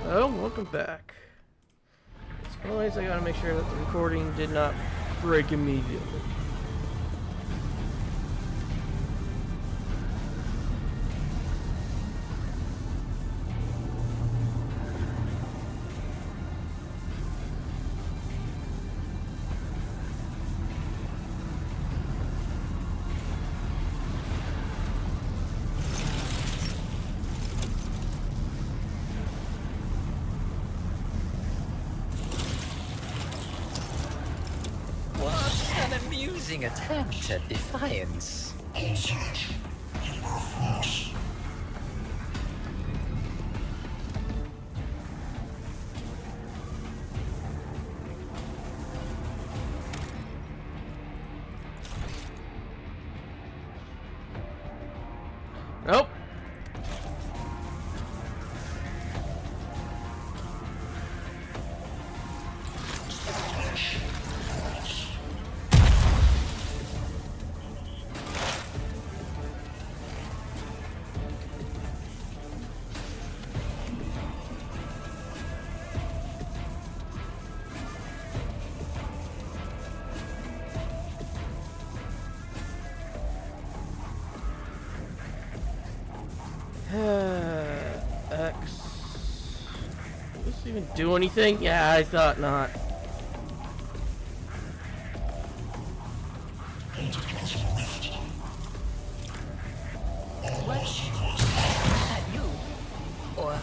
Oh, welcome back. As always, I gotta make sure that the recording did not break immediately. Amusing attempt at defiance. Nope. X. Does this even do anything? Yeah, I thought not. What? At you? Or...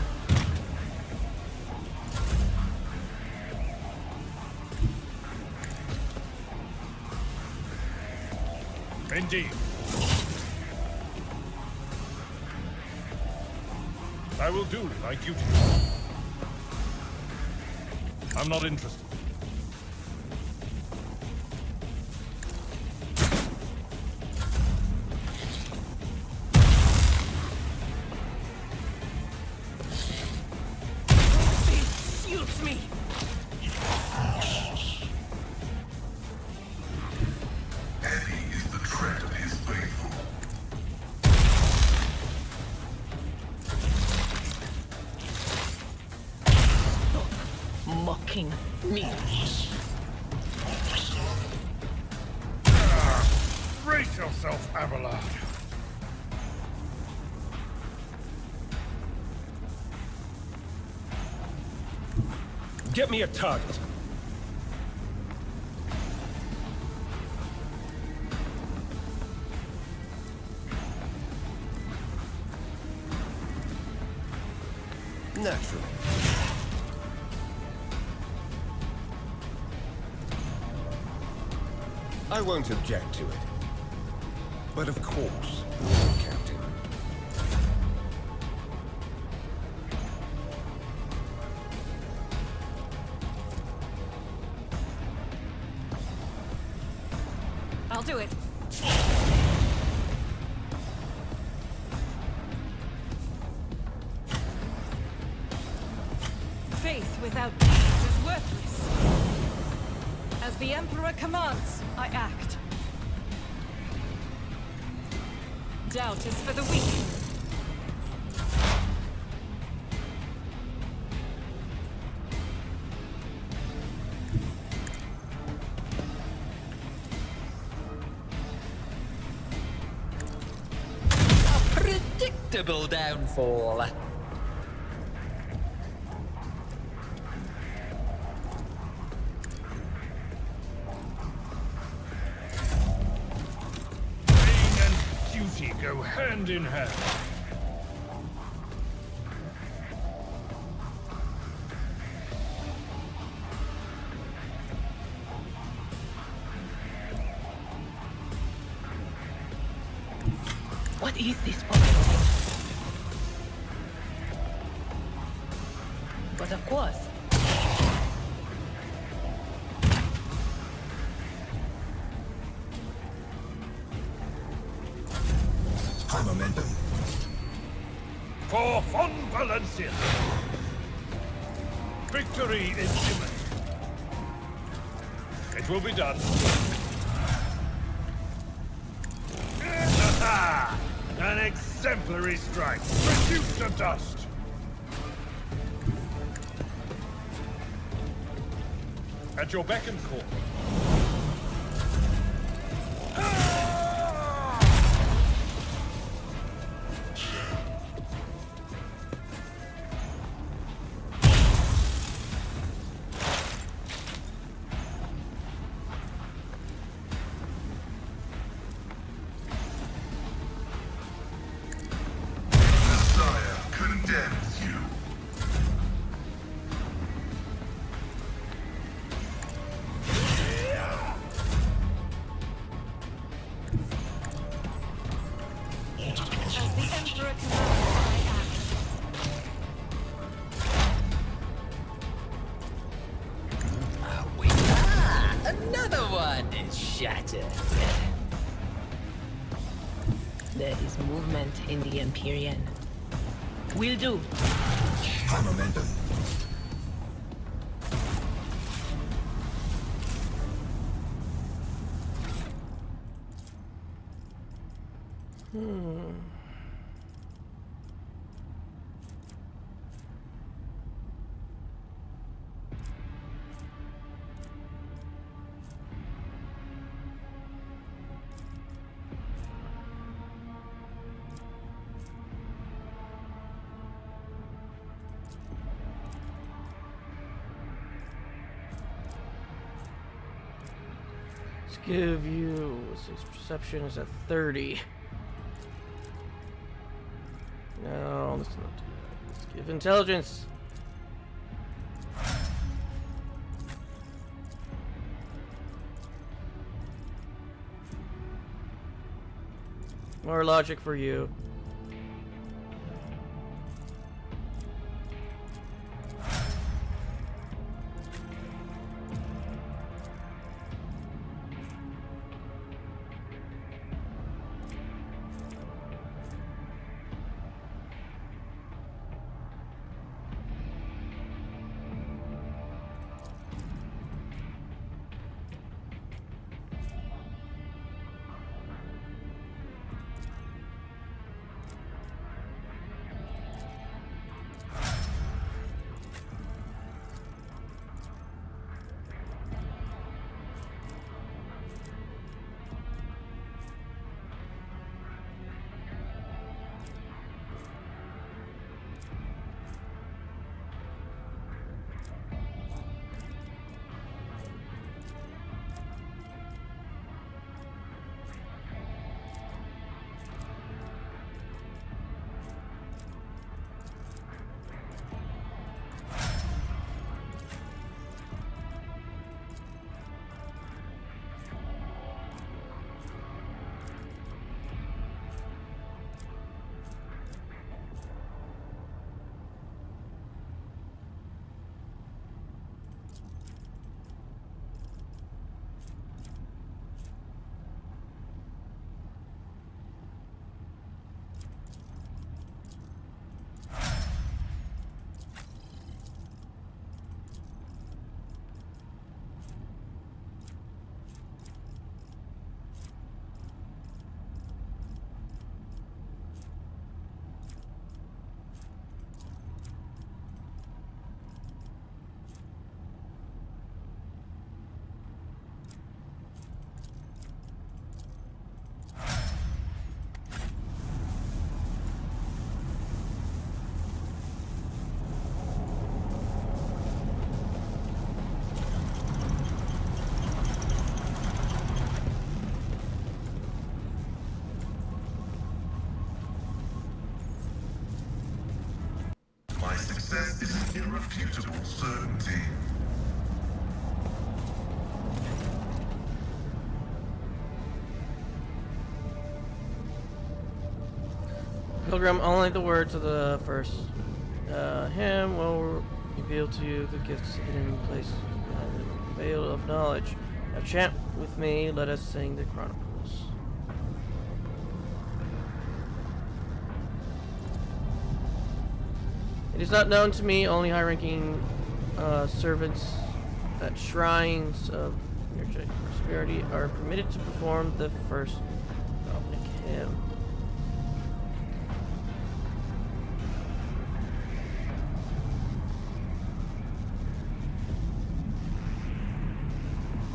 Indeed. I will do my duty. I'm not interested. Suits me! Eddie is the tread of his faithful. Mocking me. Brace yourself, Abelard. Get me a target. Naturally. I won't object to it. But of course, Captain. I'll do it. Faith without deeds is worthless. As the Emperor commands, I act. Doubt is for the weak. A predictable downfall. Pain and duty go hand in hand. What is this possible? But of course. High momentum. For Von Valencia. Victory is imminent. It will be done. An exemplary strike, reduced to dust. At your beck and call. Messiah condemns you. As the Emperor commands, I act. Another one is shattered. There is movement in the Empyrean. Will do. High momentum. Let's give you. His perception is at 30. No, let's not do that. Let's give intelligence. More logic for you. My success is an irrefutable certainty. Pilgrim, only the words of the first hymn will reveal to you the gifts hidden in place behind the veil of knowledge. Now chant with me, let us sing the Chronicles. It is not known to me, only high-ranking servants at shrines of energetic prosperity are permitted to perform the first Dominic hymn.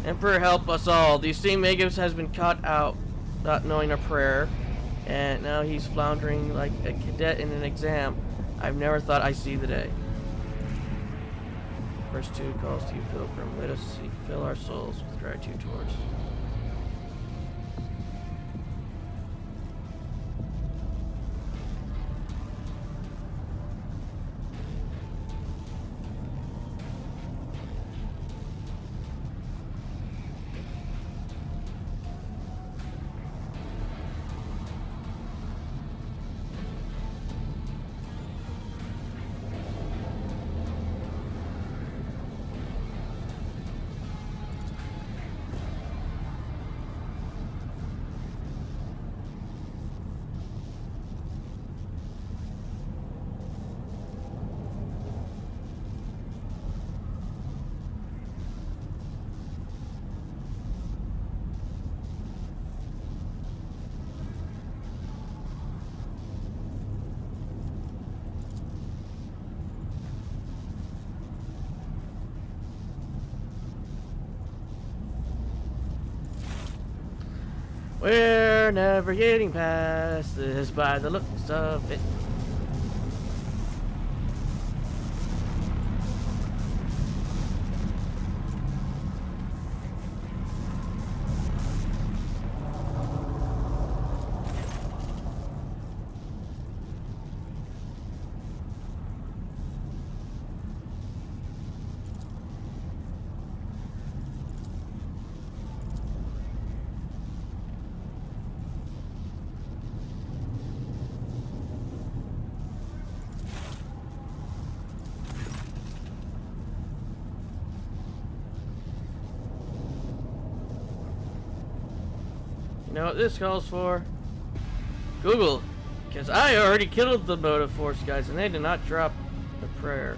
Emperor, help us all. The esteemed Magus has been caught out, not knowing a prayer, and now he's floundering like a cadet in an exam. I've never thought I'd see the day. Verse 2 calls to you, pilgrim. Let us seek, fill our souls with gratitude towards. We're never getting past this by the looks of it. You know what this calls for? Google. Because I already killed the Motive Force guys and they did not drop the prayer.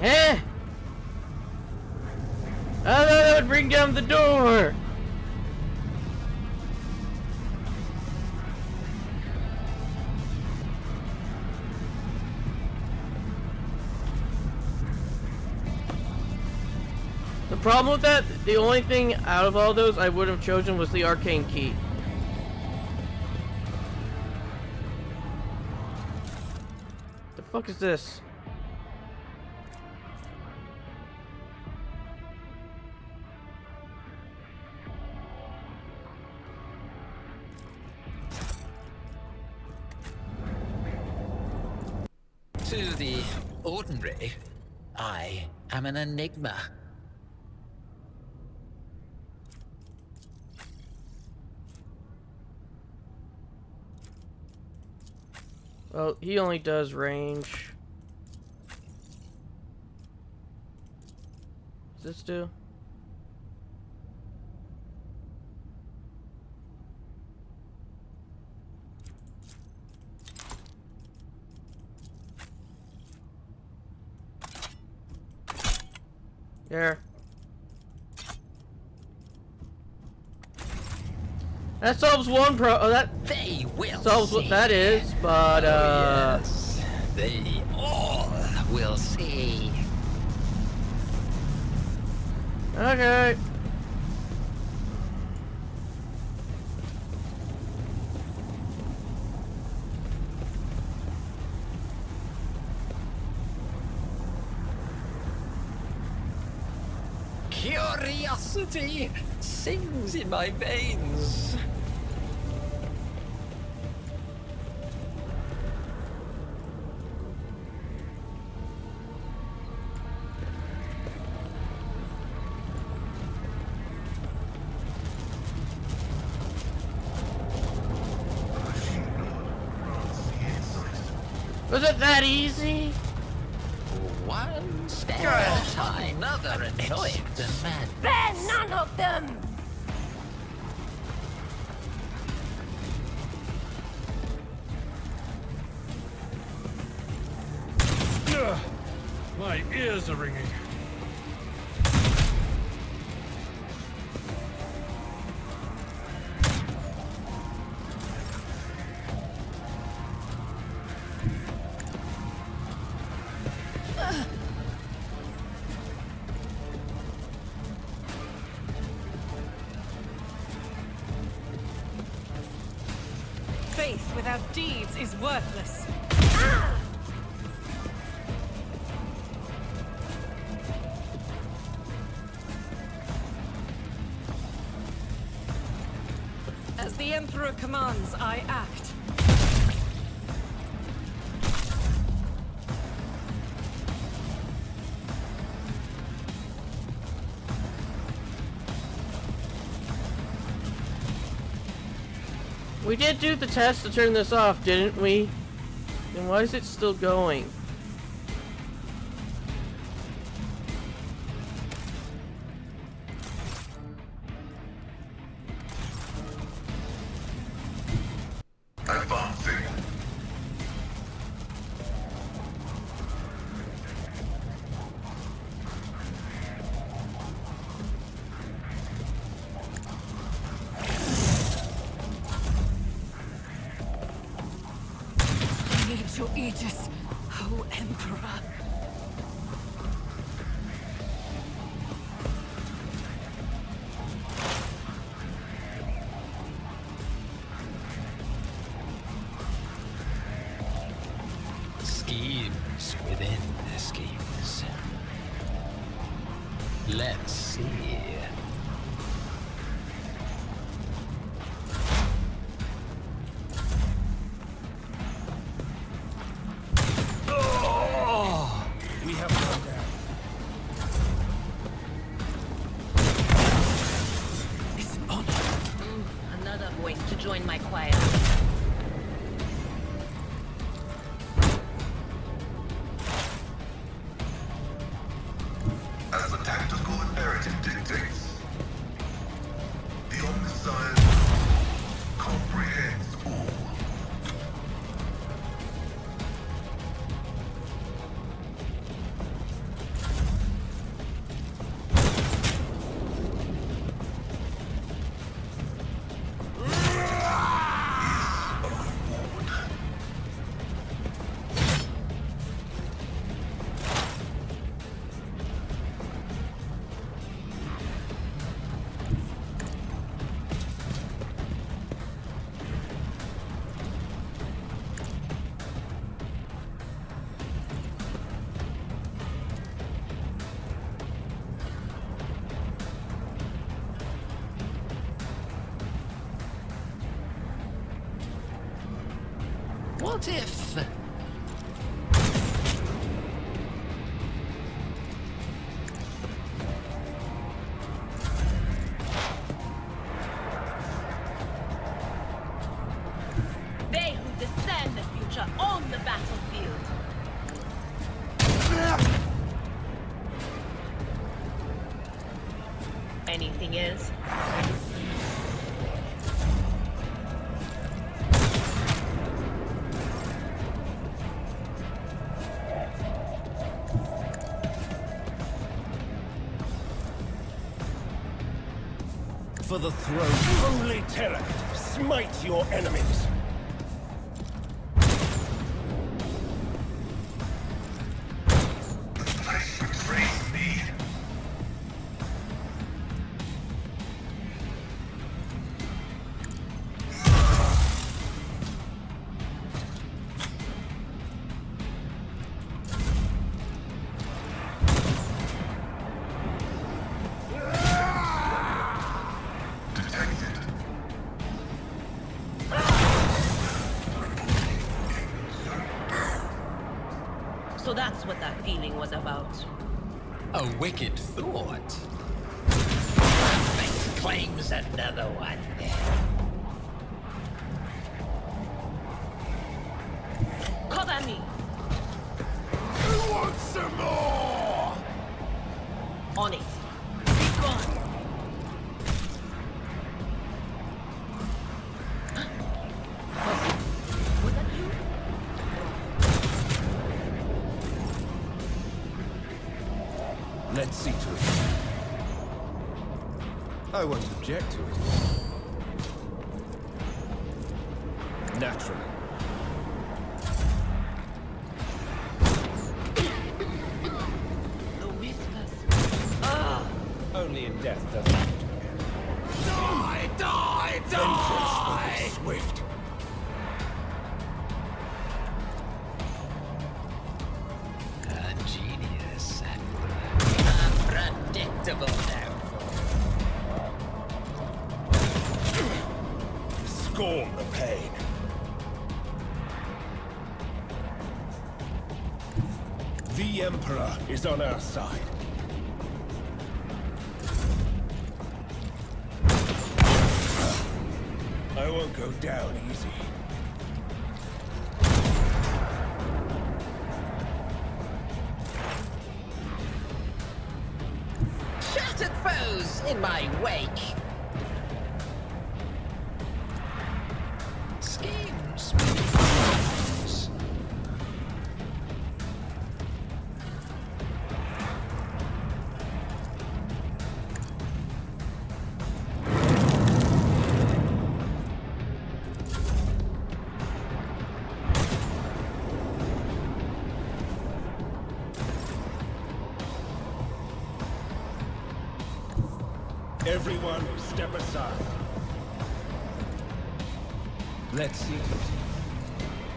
Eh? I thought that would bring down the door. The problem with that, the only thing out of all those I would have chosen was the arcane key. The fuck is this? To the ordinary, I am an enigma. Well, he only does range. What's this do? There. That solves one They will solves what that is, but yes, they all will see. Okay. curiosity sings in my veins. Was it that easy? One step at a time. Another enjoyed the man. Spare none of them! Ugh, my ears are ringing. Faith without deeds is worthless. As the Emperor commands, I act. We did do the test to turn this off, didn't we? Then why is it still going? Advancing. I need your aegis, O Emperor. Schemes within the schemes. Let's see. We have one down. It's an honor. Another voice to join my choir. As the tactical imperative dictates, the omniscient comprehends all. What if... They who discern the future own the battlefield. Anything is? For the throne, only terror. Smite your enemies. Flesh betrays me. that's what that feeling was about. A wicked thought. Fate claims another one. Cover me! Who wants some more? On it. Be gone! Was that you? Let's see to it. I won't object to it. Naturally. The whispers. Only in death does it. Die! Die! Vengeance will be Swift. A genius and unpredictable downfall. Scorn the pain. The Emperor is on our side. I won't go down easy. Shattered foes in my wake. Schemes. Everyone, step aside. Let's see.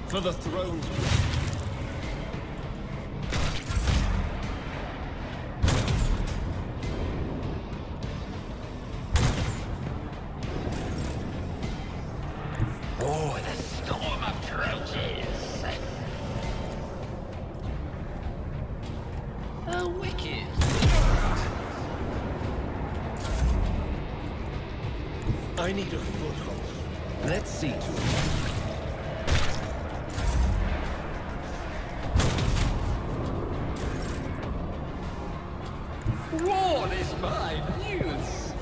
For the throne. Oh, the storm approaches. A wicked. I need a foothold. Let's see to it. War is my muse.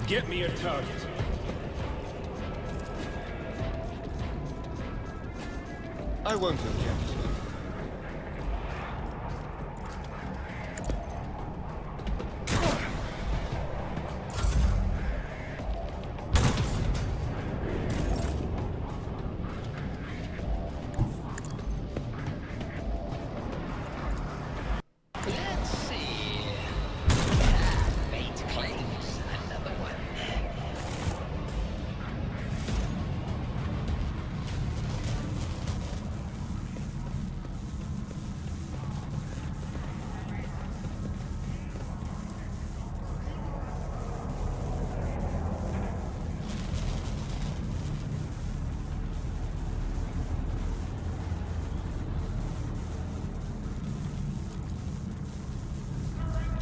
Get me a target. I won't object. Let's see. Fate claims another one.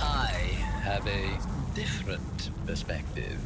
I have a different perspective.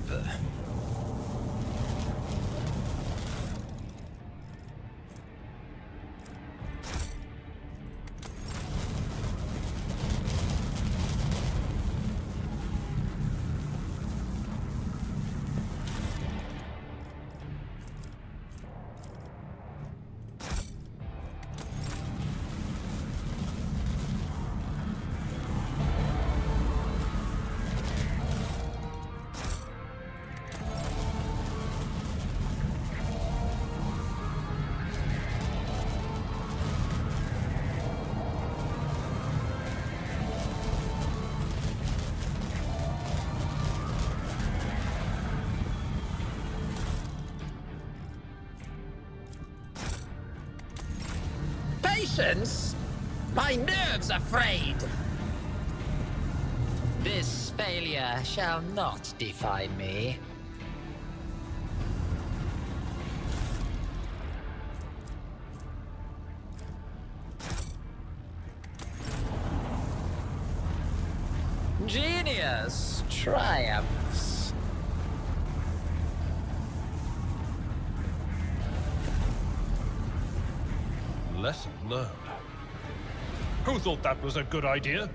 Patience? My nerves are frayed. This failure shall not define me. Genius triumphs. Lesson learned. Who thought that was a good idea?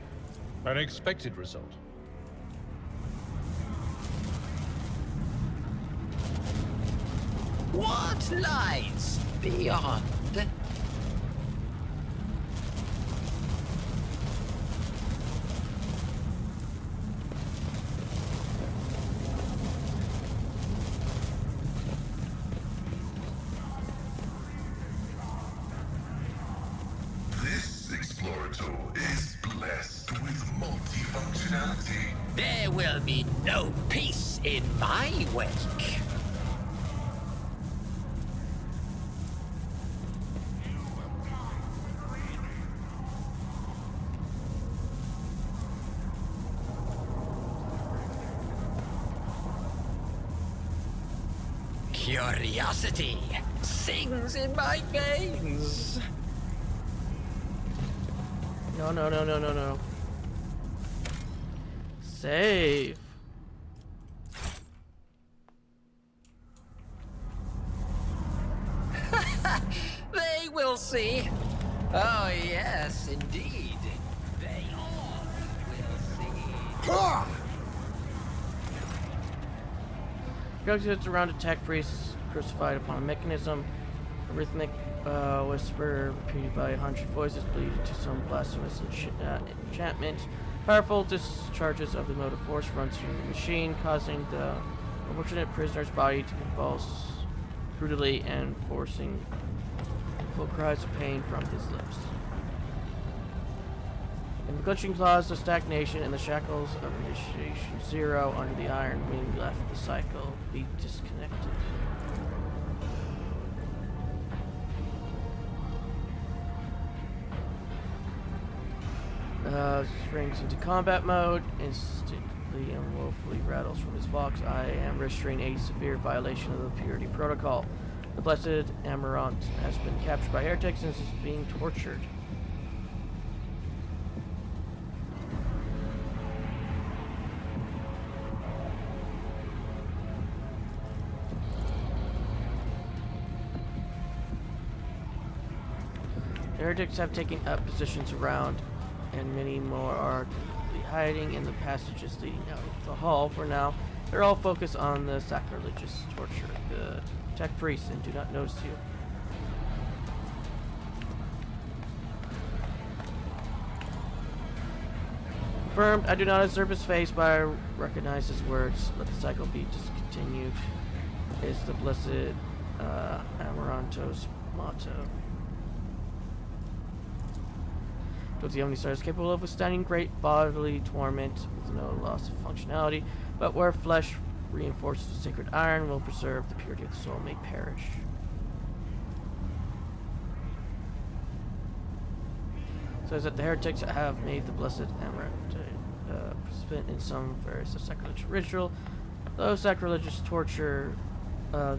An expected result. What lies beyond? This Explorator is blessed with multifunctionality. There will be no peace in my wake. Curiosity sings in my veins. No, no, no, no, no, no. Save. They will see. Oh, yes, indeed. They all will see. Drugs hits around attack priests crucified upon a mechanism. A rhythmic whisper repeated by 100 voices bleed to some blasphemous enchantment. Powerful discharges of the motive force runs through the machine, causing the unfortunate prisoner's body to convulse brutally and forcing full cries of pain from his lips. In the clutching claws of stagnation and the shackles of initiation zero under the iron wing left the cycle be disconnected. Springs into combat mode, instantly and woefully rattles from his box. I am registering a severe violation of the purity protocol. The blessed Amarant has been captured by heretics and is being tortured. The heretics have taken up positions around, and many more are hiding in the passages leading out of the hall. For now, they're all focused on the sacrilegious torture. Good. Protect priests and do not notice you. Confirmed, I do not observe his face, but I recognize his words. Let the cycle be discontinued is the blessed Amaranto's motto. Because the Omnistar is capable of withstanding great bodily torment with no loss of functionality, but where flesh reinforces with sacred iron will preserve the purity of the soul may perish. Says that the heretics have made the blessed Amaranth participant in some various sacrilegious ritual. Though sacrilegious torture,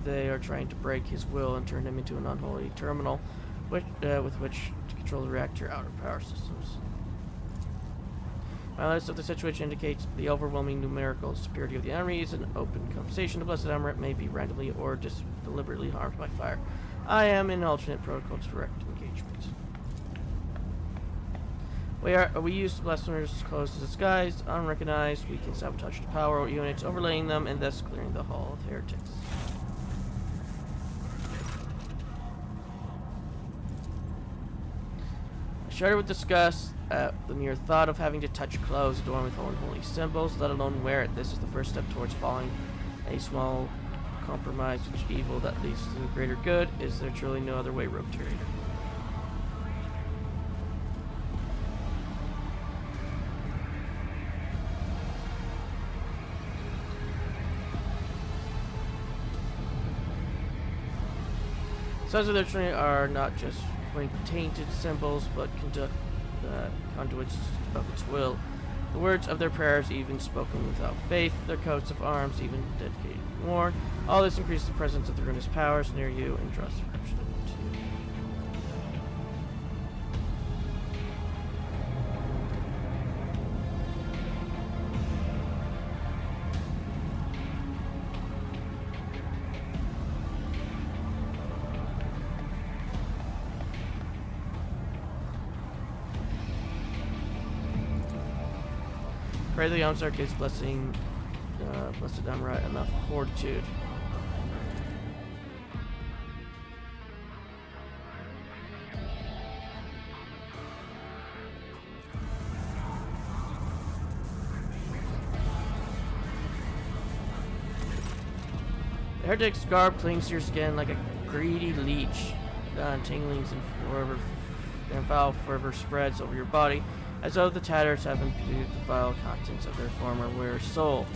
they are trying to break his will and turn him into an unholy terminal with which to control the reactor outer power systems. My list of the situation indicates the overwhelming numerical superiority of the enemy is an open conversation. The blessed Amaranth may be randomly or deliberately harmed by fire. I am in alternate protocol to direct engagement. We use blasphemers' clothes to disguise, unrecognized. We can sabotage the power units, overlaying them, and thus clearing the hall of heretics. I shudder with disgust at the mere thought of having to touch clothes adorned with unholy symbols, let alone wear it. This is the first step towards following a small compromise which evil that leads to the greater good. Is there truly no other way, Rogue Trader? Sons of the Trinity are not just tainted symbols, but conduits of its will. The words of their prayers, even spoken without faith, their coats of arms, even dedicated and worn, all this increases the presence of the ruinous powers near you and draws corruption to you. Pray the Yamsar gives blessing, blessed Amra enough fortitude. The heretic's garb clings to your skin like a greedy leech. Tinglings and foul fervor spreads over your body, as though the tatters have imbued the vile contents of their former wearer's soul.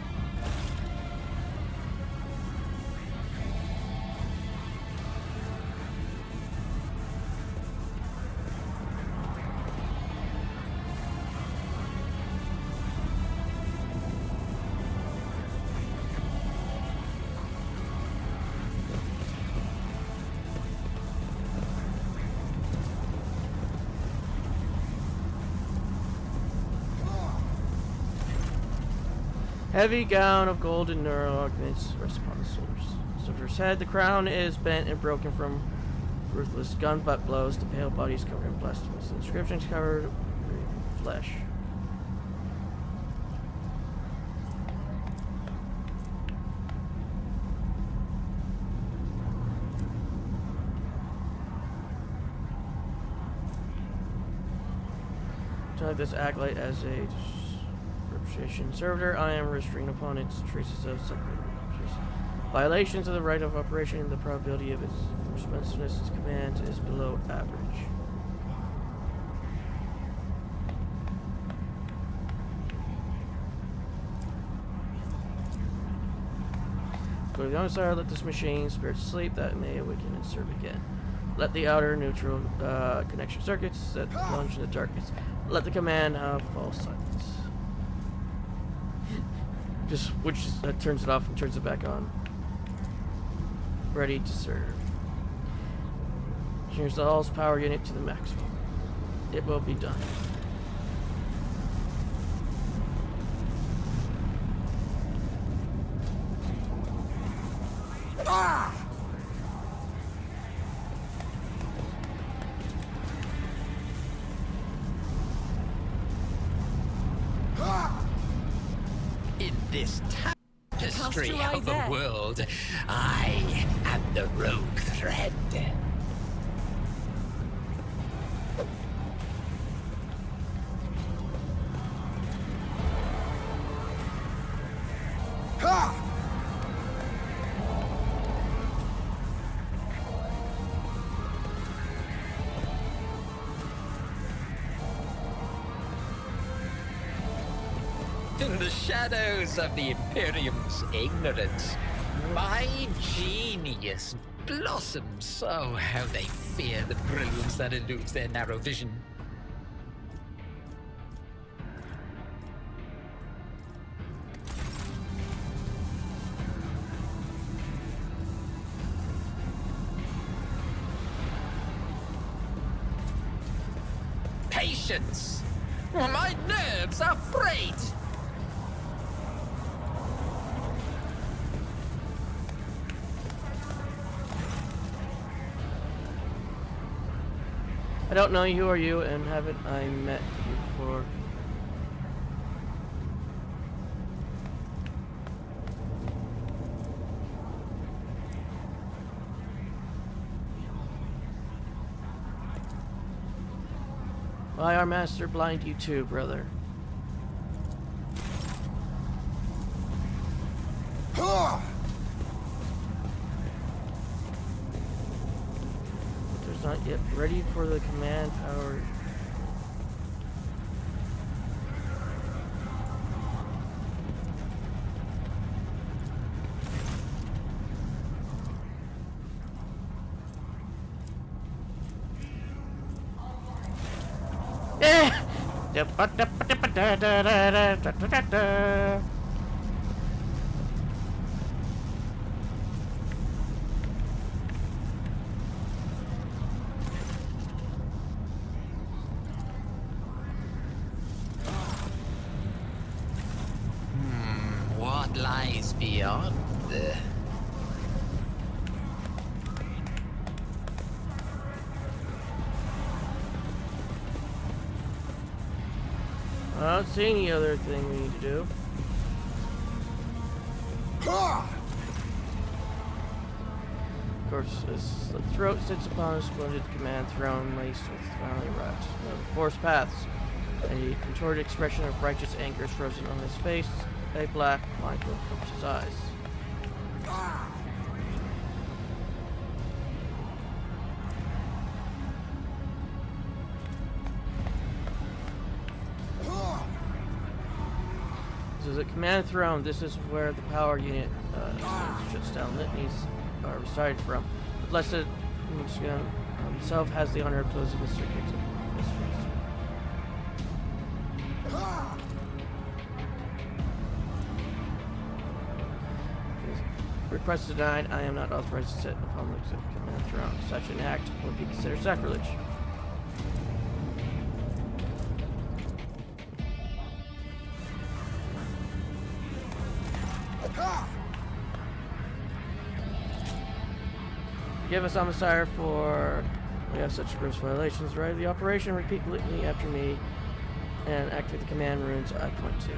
Heavy gown of golden neural augments rests upon the soldier's head. The crown is bent and broken from ruthless gun butt blows. The pale body is covered in blasphemous inscriptions covered in flesh. To this acolyte as a servitor, I am restrained upon its traces of sacred violations of the right of operation, and the probability of its responsiveness to command is below average. Go to the other side, let this machine spirit sleep that it may awaken and serve again. Let the outer neutral connection circuits that plunge in the darkness. Let the command have false silence. Turns it off and turns it back on. Ready to serve. Here's the Hall's power unit to the maximum. It will be done. Ah! In this tapestry Cast your eye of the there. world, I am the rogue thread. Ha! In the shadows of the Imperium's ignorance, my genius blossoms. Oh, how they fear the brilliance that eludes their narrow vision. Patience! My nerves are frayed! I don't know you or you, and haven't I met you before? Why our master blind you too, brother? Ha! There's not yet ready for the command power. What lies beyond? I don't see any other thing we need to do. Of course, as the throat sits upon a splendid command throne laced with finely wrought force paths. A contorted expression of righteous anger is frozen on his face. A black, mindful covers his eyes. This is a command throne. This is where the power unit shuts down litanies are recited from. The blessed Muslim himself has the honor of closing the circuit of his face. Request denied. I am not authorized to sit upon the command throne. Such an act would be considered sacrilege. Give us on Messiah for we have such gross violations. Right, the operation. Repeat litany after me, and activate the command runes. I point to.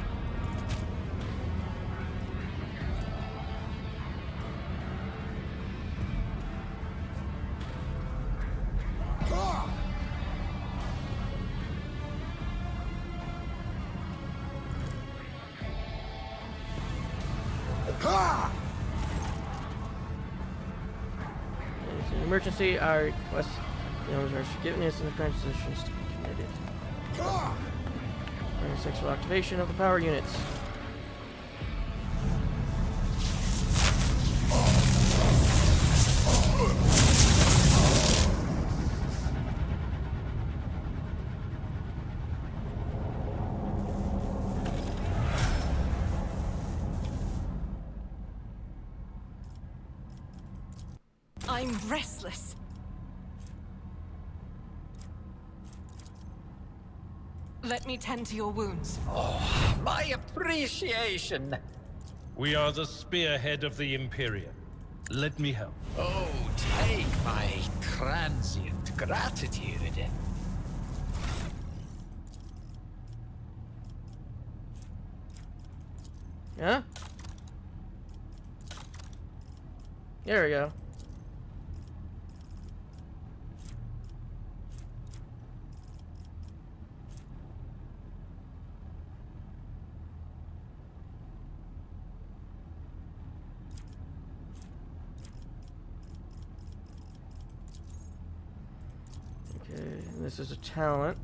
It's an emergency. I request the owner's forgiveness and the transitions to be committed. Sexual activation of the power units. I'm restless. Let me tend to your wounds. My appreciation. We are the spearhead of the Imperium. Let me help. Oh, take my transient gratitude. Yeah? There we go. Okay, and this is a talent.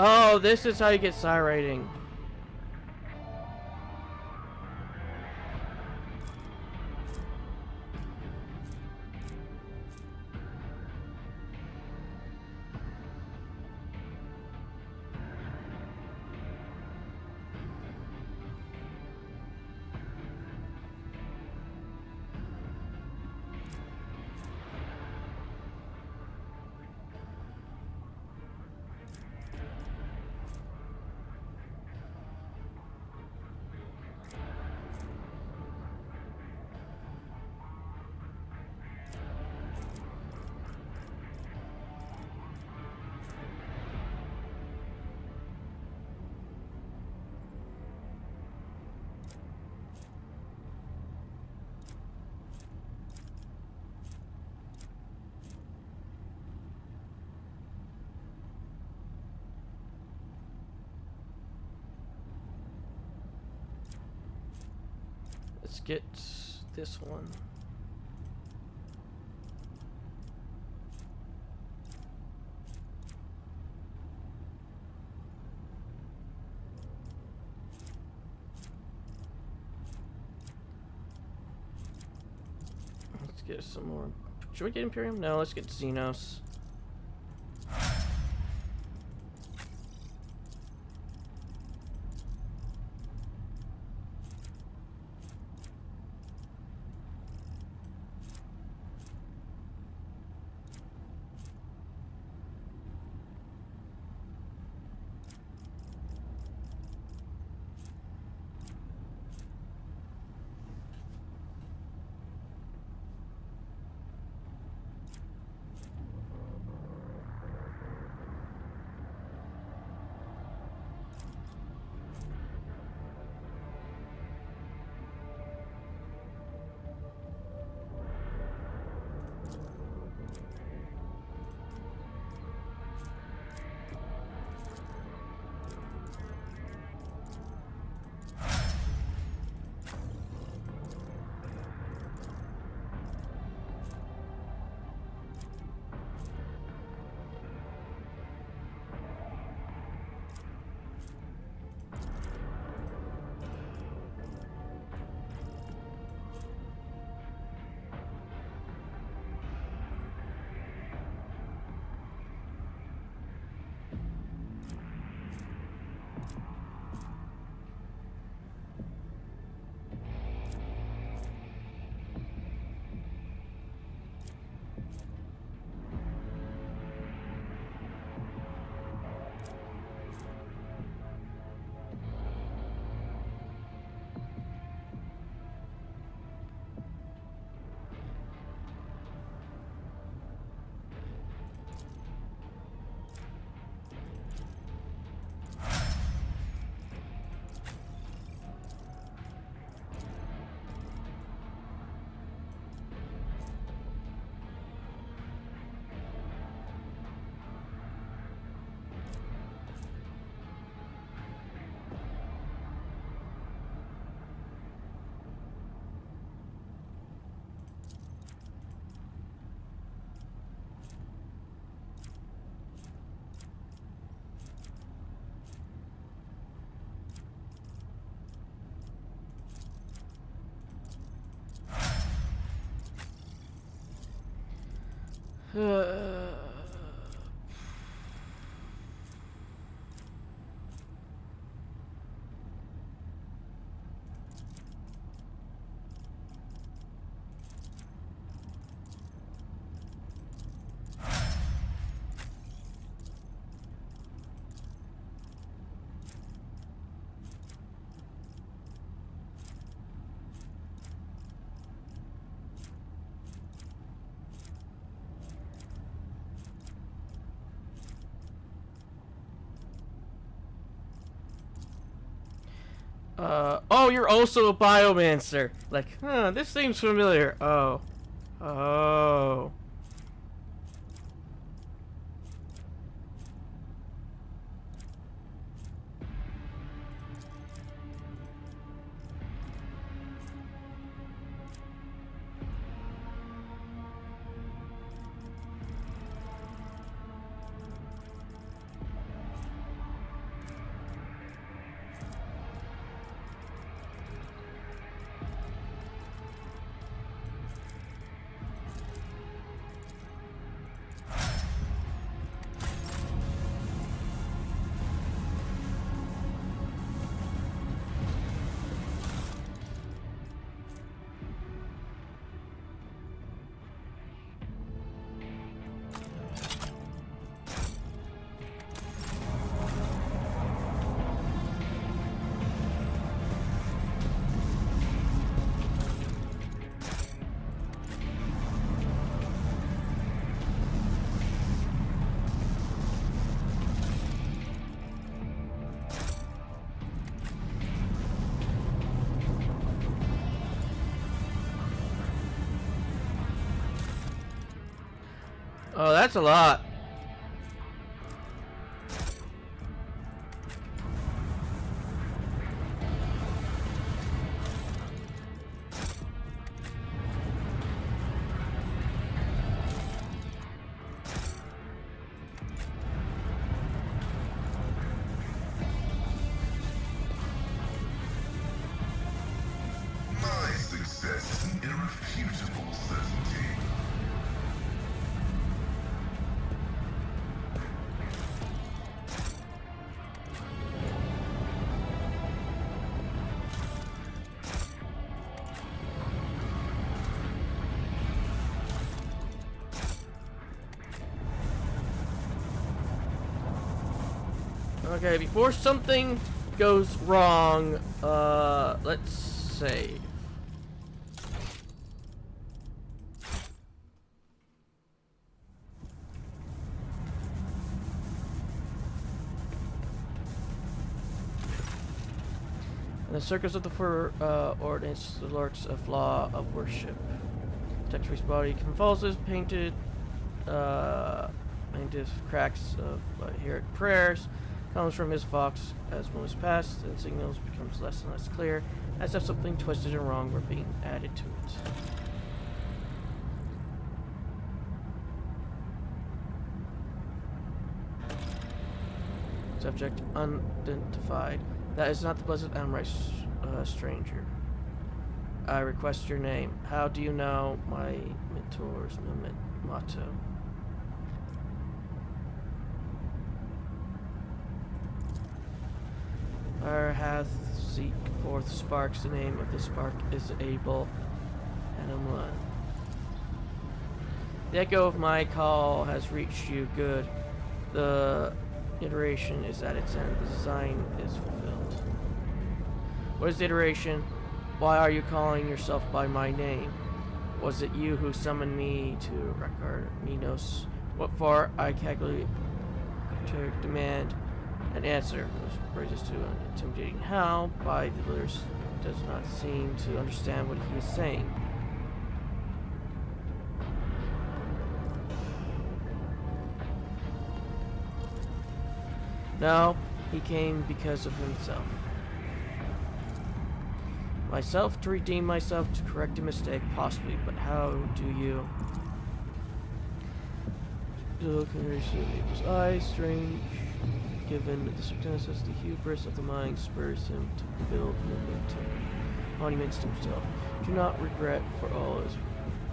Oh, this is how you get psi rating. let's get this one. Let's get some more. Should we get Imperium? No, let's get Xenos. Oh, you're also a biomancer. Like, huh, this seems familiar. Oh. Oh. Oh, that's a lot. irrefutable certainty. Okay, before something goes wrong, let's save. In the circles of the ordinance, the lords of law of worship. Texture's body convulses, painted cracks of heroic prayers comes from his vox as moments pass and signals becomes less and less clear, as if something twisted and wrong were being added to it. Subject unidentified. That is not the blessed Amrite stranger. I request your name. How do you know my mentor's motto? Fire hath seek forth sparks. The name of the spark is Abel and Amlan. The echo of my call has reached you. Good. The iteration is at its end. The design is fulfilled. What is the iteration? Why are you calling yourself by my name? Was it you who summoned me to record Minos? What for? I calculate to demand an answer. Which brings us to an intimidating how. By the letters does not seem to understand what he is saying. No, he came because of himself. Myself to redeem myself, to correct a mistake, possibly, but how do you? The look in his eyes, strange, given the circumstances, the hubris of the mind spurs him to build monuments to himself. Do not regret, for all is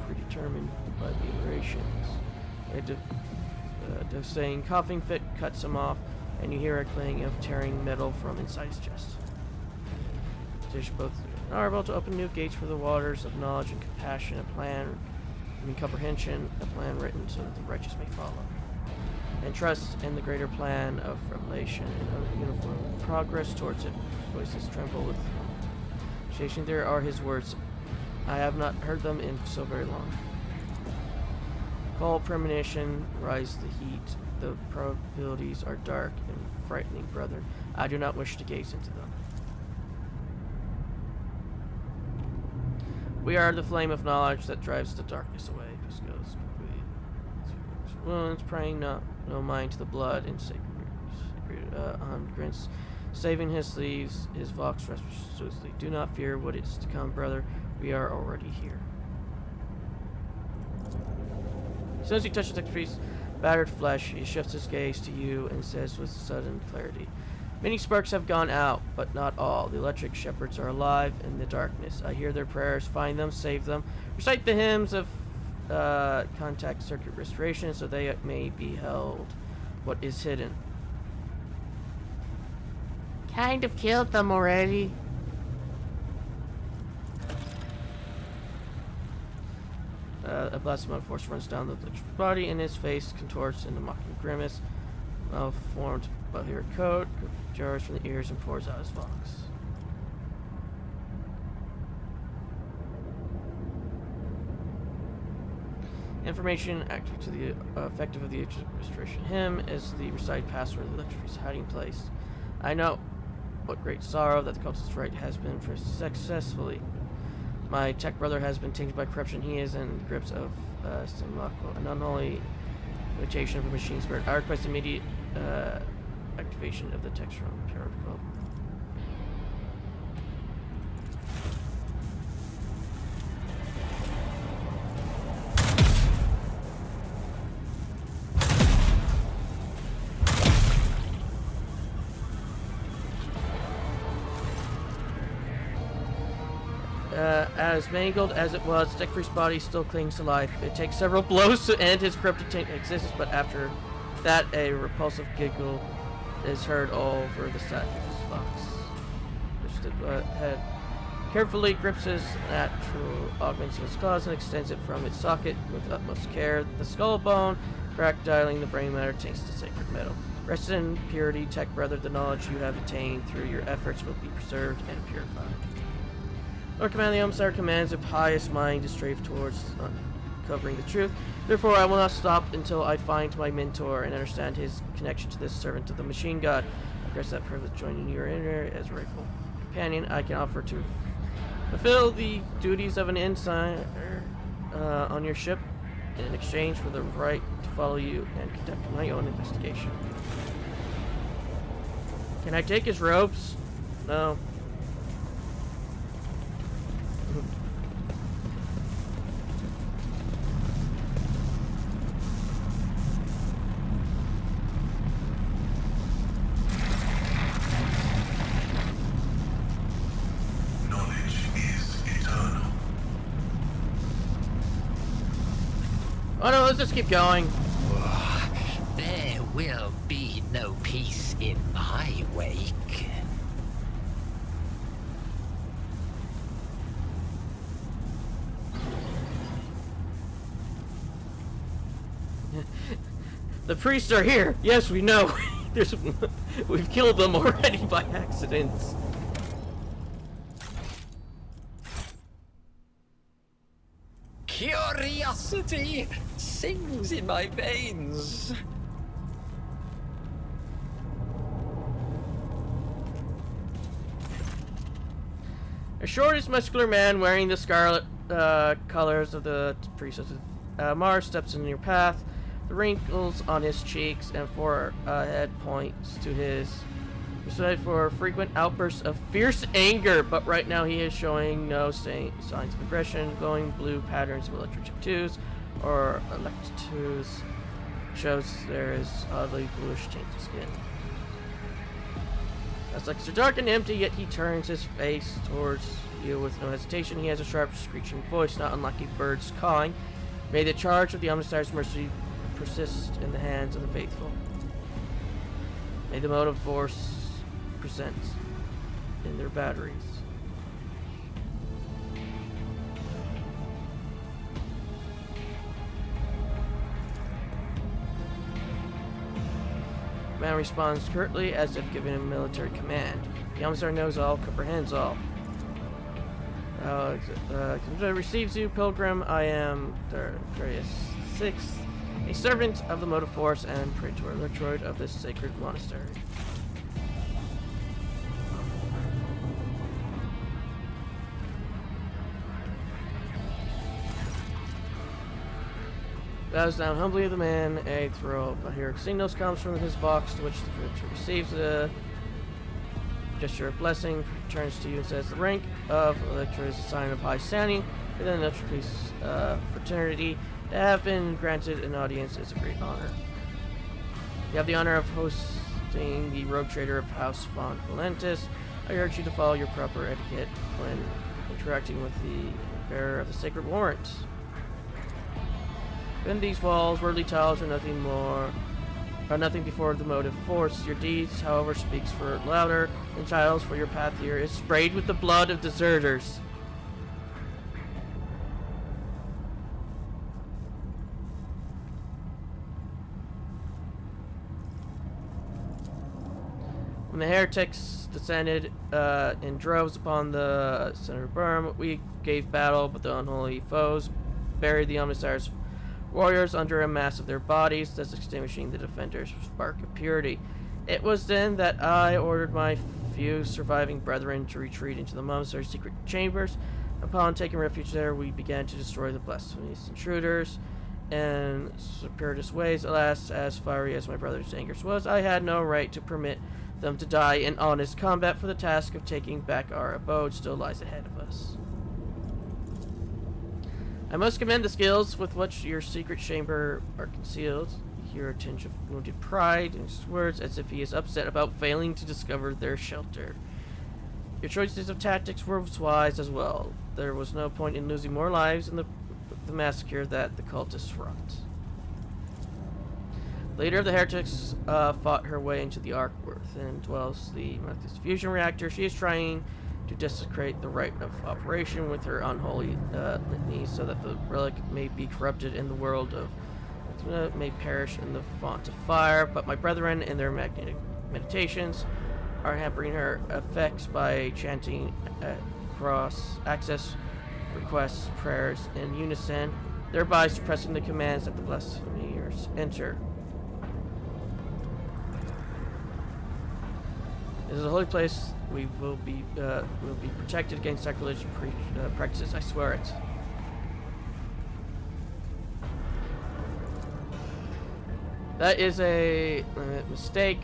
predetermined by the iterations. A devastating coughing fit cuts him off, and you hear a clang of tearing metal from inside his chest. Dish both are able to open new gates for the waters of knowledge and compassion, comprehension, a plan written so that the righteous may follow. And trust in the greater plan of revelation and uniform progress towards it. Voices tremble with station. There are his words. I have not heard them in so very long. Call premonition, rise the heat. The probabilities are dark and frightening, brother. I do not wish to gaze into them. We are the flame of knowledge that drives the darkness away. Just goes quickly. Wounds, praying no mind to the blood and sacred grins, saving his sleeves, his vox resolutely. Do not fear what is to come, brother. We are already here. As soon as you touch the priest's battered flesh, he shifts his gaze to you and says with sudden clarity, many sparks have gone out, but not all. The electric shepherds are alive in the darkness. I hear their prayers. Find them, save them. Recite the hymns of contact circuit restoration so they may behold what is hidden. Kind of killed them already. A blast amount of force runs down the body, and his face contorts in a mocking grimace. Malformed but here coat jars from the ears and pours out his vox. Information active to the effective of the restoration hymn is the recite password of the electricity's hiding place. I know what great sorrow that the cultist's right has been for successfully. My tech brother has been tainted by corruption. He is in the grips of Simulacral, an unholy imitation of a machine spirit. I request immediate activation of the textural protocol. As mangled as it was, Deckfree's body still clings to life. It takes several blows to end his corrupted existence, but after that, a repulsive giggle is heard all over the sack of his fox. The head carefully grips his natural augments in his claws and extends it from its socket with utmost care. The skull bone, crack dialing the brain matter, takes the sacred metal. Rest in purity, Tech Brother. The knowledge you have attained through your efforts will be preserved and purified. Lord Command, the Omissar commands a pious mind to strive towards uncovering the truth. Therefore, I will not stop until I find my mentor and understand his connection to this servant of the machine god. I guess that privilege joining your inner as rightful companion. I can offer to fulfill the duties of an insider on your ship in exchange for the right to follow you and conduct my own investigation. Can I take his robes? No. Knowledge is eternal. Oh no, let's just keep going. There will be no peace in my wake. The priests are here. Yes, we know. We've killed them already by accident. Curiosity sings in my veins. A shortish, muscular man wearing the scarlet colors of the priestess of Mars steps into your path. The wrinkles on his cheeks and forehead points to his reserved for frequent outbursts of fierce anger, but right now he is showing no signs of aggression. Glowing blue patterns of electric tattoos or electus shows there is oddly bluish tint to skin. His legs are dark and empty, yet he turns his face towards you with no hesitation. He has a sharp, screeching voice, not unlike a bird's cawing. May the charge of the Omissar's mercy persist in the hands of the faithful. May the mode of force present in their batteries. The man responds curtly as if given a military command. The Omissar knows all, comprehends all. Receives you, Pilgrim. I am Darius VI, a servant of the Motive Force and Praetor Electroid of this sacred monastery. Bows down humbly of the man, a throw. A heroic signal comes from his vox, to which the victor receives a gesture of blessing, turns to you and says, the rank of Electra is a sign of high standing within the Electric fraternity. To have been granted an audience is a great honor. You have the honor of hosting the rogue trader of House Von Valentis. I urge you to follow your proper etiquette when interacting with the bearer of the sacred warrant. Within these walls, worldly tiles are nothing before the motive force. Your deeds, however, speaks for louder than tiles, for your path here is sprayed with the blood of deserters. When the heretics descended in droves upon the center of Burm, we gave battle, but the unholy foes buried the Omissar's warriors under a mass of their bodies, thus extinguishing the defenders' spark of purity. It was then that I ordered my few surviving brethren to retreat into the Omissar's secret chambers. Upon taking refuge there, we began to destroy the blasphemous intruders in circuitous ways. Alas, as fiery as my brother's anger was, I had no right to permit them to die in honest combat, for the task of taking back our abode still lies ahead of us. I must commend the skills with which your secret chamber are concealed. You hear a tinge of wounded pride in his words, as if he is upset about failing to discover their shelter. Your choices of tactics were wise as well. There was no point in losing more lives in the massacre that the cultists wrought. Leader of the heretics fought her way into the Ark within dwells the Marcus fusion reactor. She is trying to desecrate the rite of operation with her unholy litany so that the relic may be corrupted in the world of may perish in the font of fire. But my brethren in their magnetic meditations are hampering her effects by chanting cross access requests prayers in unison, thereby suppressing the commands that the blasphemers enter. This is a holy place. We will be protected against sacrilegious practices. I swear it. That is a mistake.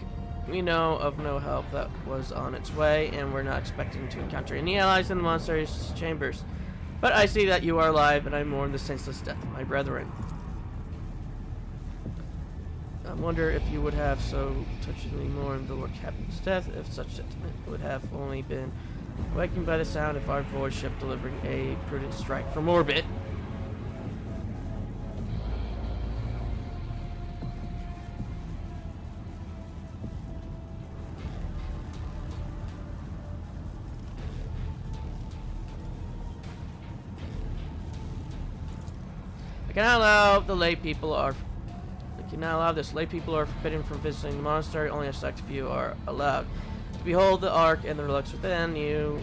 We know of no help that was on its way, and we're not expecting to encounter any allies in the monastery's chambers. But I see that you are alive, and I mourn the senseless death of my brethren. I wonder if you would have so touchingly mourned the Lord Captain's death if such sentiment would have only been awakened by the sound of our void ship delivering a prudent strike from orbit. I cannot allow the lay people are. I cannot allow this. Lay people are forbidden from visiting the monastery. Only a select few are allowed to behold the Ark and the relics within. You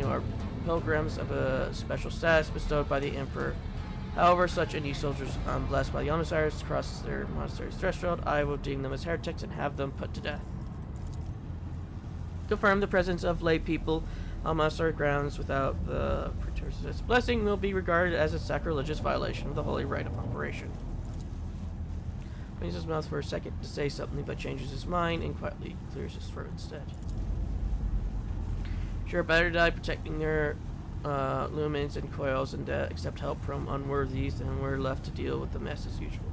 are pilgrims of a special status bestowed by the Emperor. However, such Indian soldiers blessed by the emissaries cross their monastery's threshold. I will deem them as heretics and have them put to death. Confirm the presence of lay people on monastery grounds without the preter's blessing will be regarded as a sacrilegious violation of the holy rite of operation. Opens his mouth for a second to say something, but changes his mind and quietly clears his throat instead. Sure, better die protecting their lumens and coils and accept help from unworthies, and we're left to deal with the mess as usual.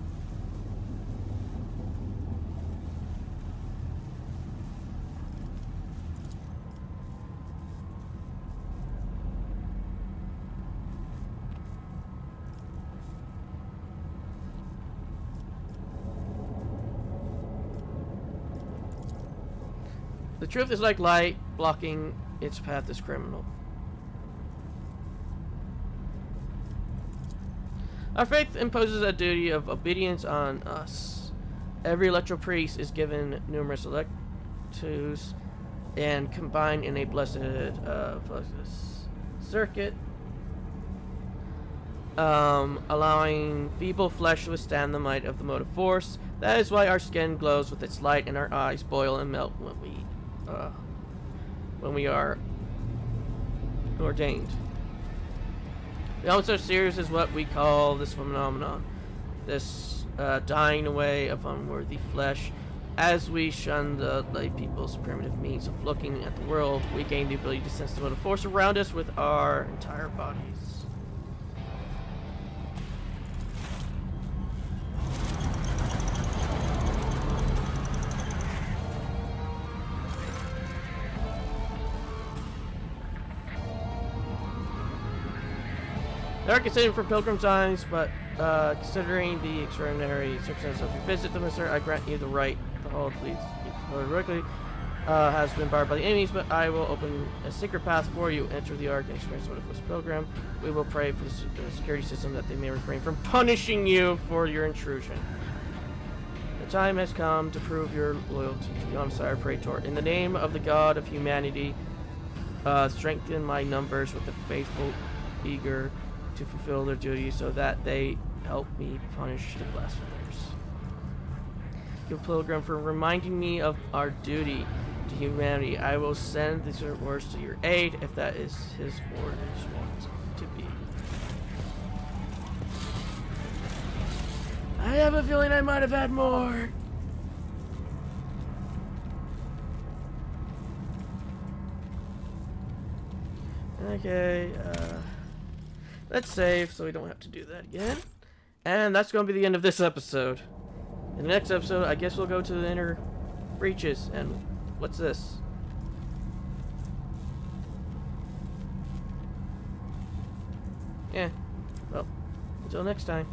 The truth is like light, blocking its path is criminal. Our faith imposes a duty of obedience on us. Every electro priest is given numerous electos and combined in a blessed circuit, allowing feeble flesh to withstand the might of the motive force. That is why our skin glows with its light and our eyes boil and melt when we are ordained. The also serious is what we call this phenomenon, this dying away of unworthy flesh. As we shun the lay people's primitive means of looking at the world, we gain the ability to sense the motive force around us with our entire bodies. They are considered for pilgrims' eyes, but considering the extraordinary circumstances of your visit to Mr. I grant you the right to hold leads directly. Has been barred by the enemies, but I will open a secret path for you. Enter the Ark and experience what it was program. We will pray for the security system that they may refrain from punishing you for your intrusion. The time has come to prove your loyalty to the Omsire Praetor. In the name of the God of humanity, strengthen my numbers with the faithful, eager to fulfill their duty so that they help me punish the blasphemers. You pilgrim for reminding me of our duty to humanity. I will send these words to your aid if that is his orders want to be. I have a feeling I might have had more. Okay, let's save so we don't have to do that again. And that's going to be the end of this episode. In the next episode, I guess we'll go to the inner breaches. And what's this? Yeah. Well, until next time.